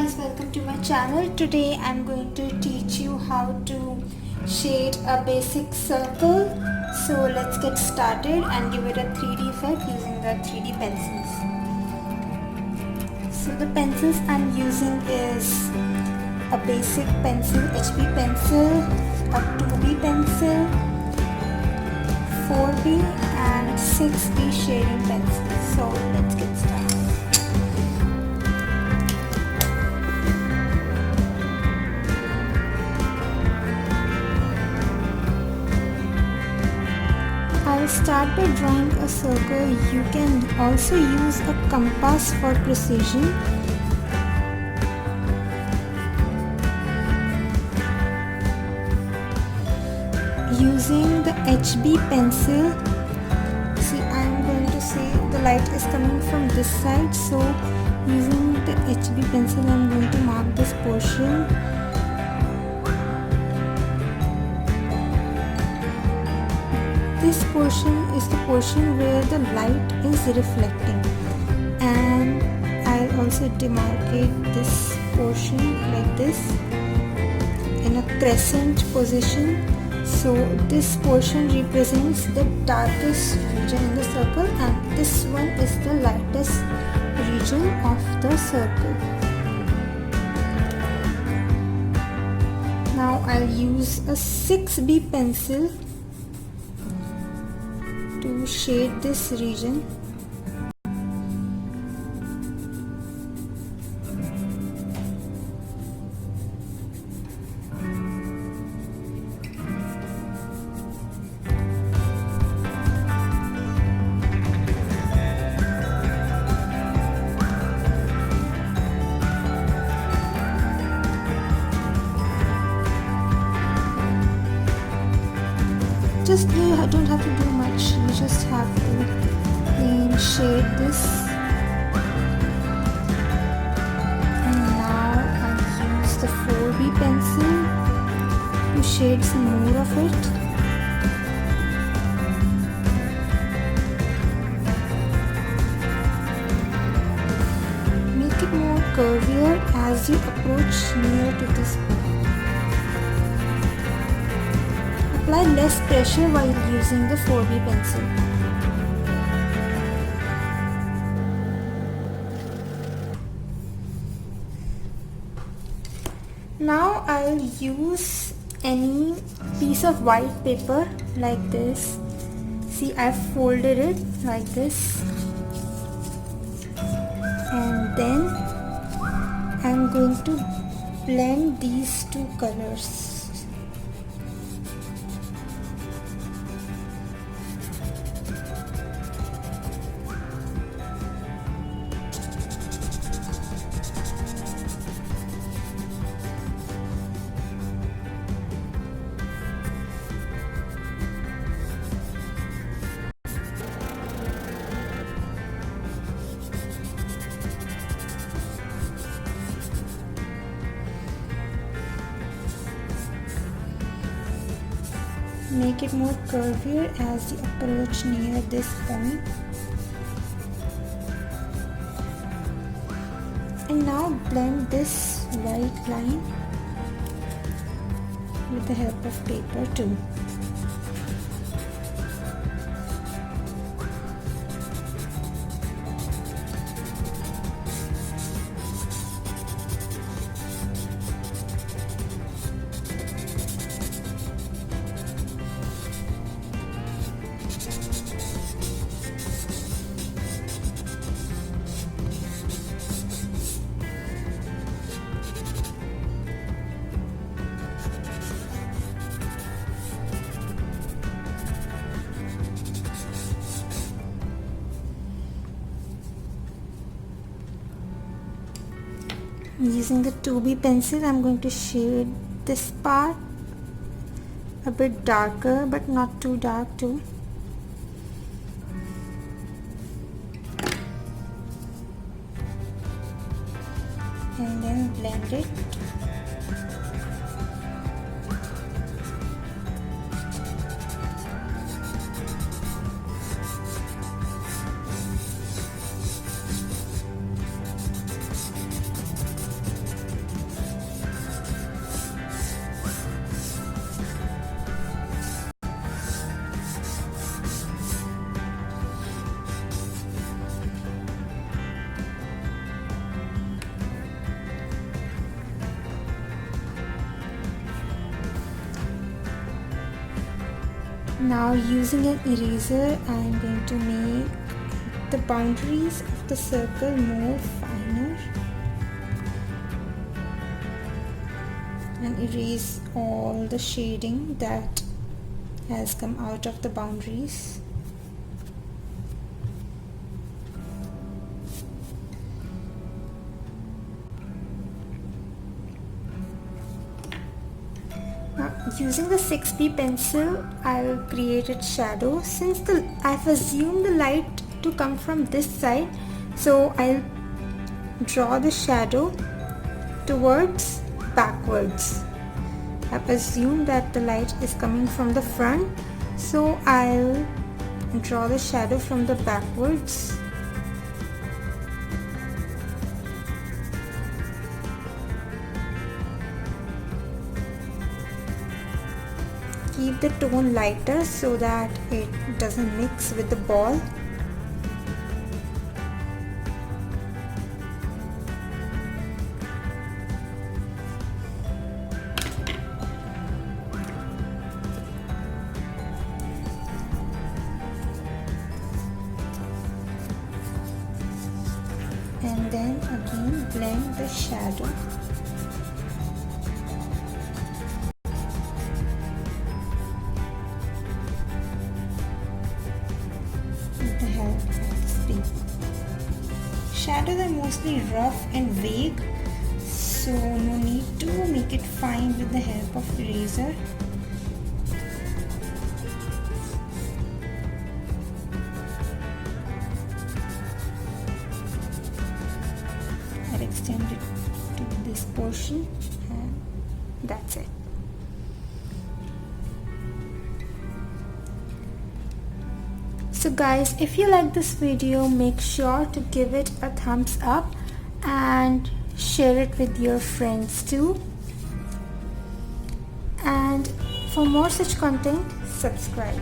guys, welcome to my channel. Today I'm going to teach you how to shade a basic circle. So let's get started and give it a 3D effect using the 3D pencils. So the pencils I'm using is a basic pencil, HB pencil, a 2B pencil, 4B and 6B shading pencil. So let's get started. I'll start by drawing a circle. You can also use a compass for precision. Using the HB pencil, see, I'm going to say the light is coming from this side, so using the HB pencil I'm going to mark this portion. This portion is the portion where the light is reflecting, and I'll also demarcate this portion like this in a crescent position. So this portion represents the darkest region in the circle and this one is the lightest region of the circle. Now I'll use a 6B pencil to shade this region. Just you don't have to do much, you just have to plain shade this. And now I'll use the 4B pencil to shade some more of it. Make it more curvier as you approach near to this point. Apply less pressure while using the 4B pencil. Now I'll use any piece of white paper like this. See, I've folded it like this. And then I'm going to blend these two colors. Make it more curvier as you approach near this point. And now blend this white line with the help of paper too. Using the 2B pencil, I'm going to shade this part a bit darker, but not too dark too. And then blend it. Now using an eraser, I am going to make the boundaries of the circle more finer and erase all the shading that has come out of the boundaries. Now, using the 6B pencil, I'll create a shadow. Since I've assumed the light to come from this side, so I'll draw the shadow towards backwards. I've assumed that the light is coming from the front, so I'll draw the shadow from the backwards. Keep the tone lighter so that it doesn't mix with the ball. And then again blend the shadow. With the help of the spray. Shadows are mostly rough and vague, so no need to make it fine with the help of eraser. I'll extend it to this portion and that's it. So guys, if you like this video, make sure to give it a thumbs up and share it with your friends too. And for more such content, subscribe.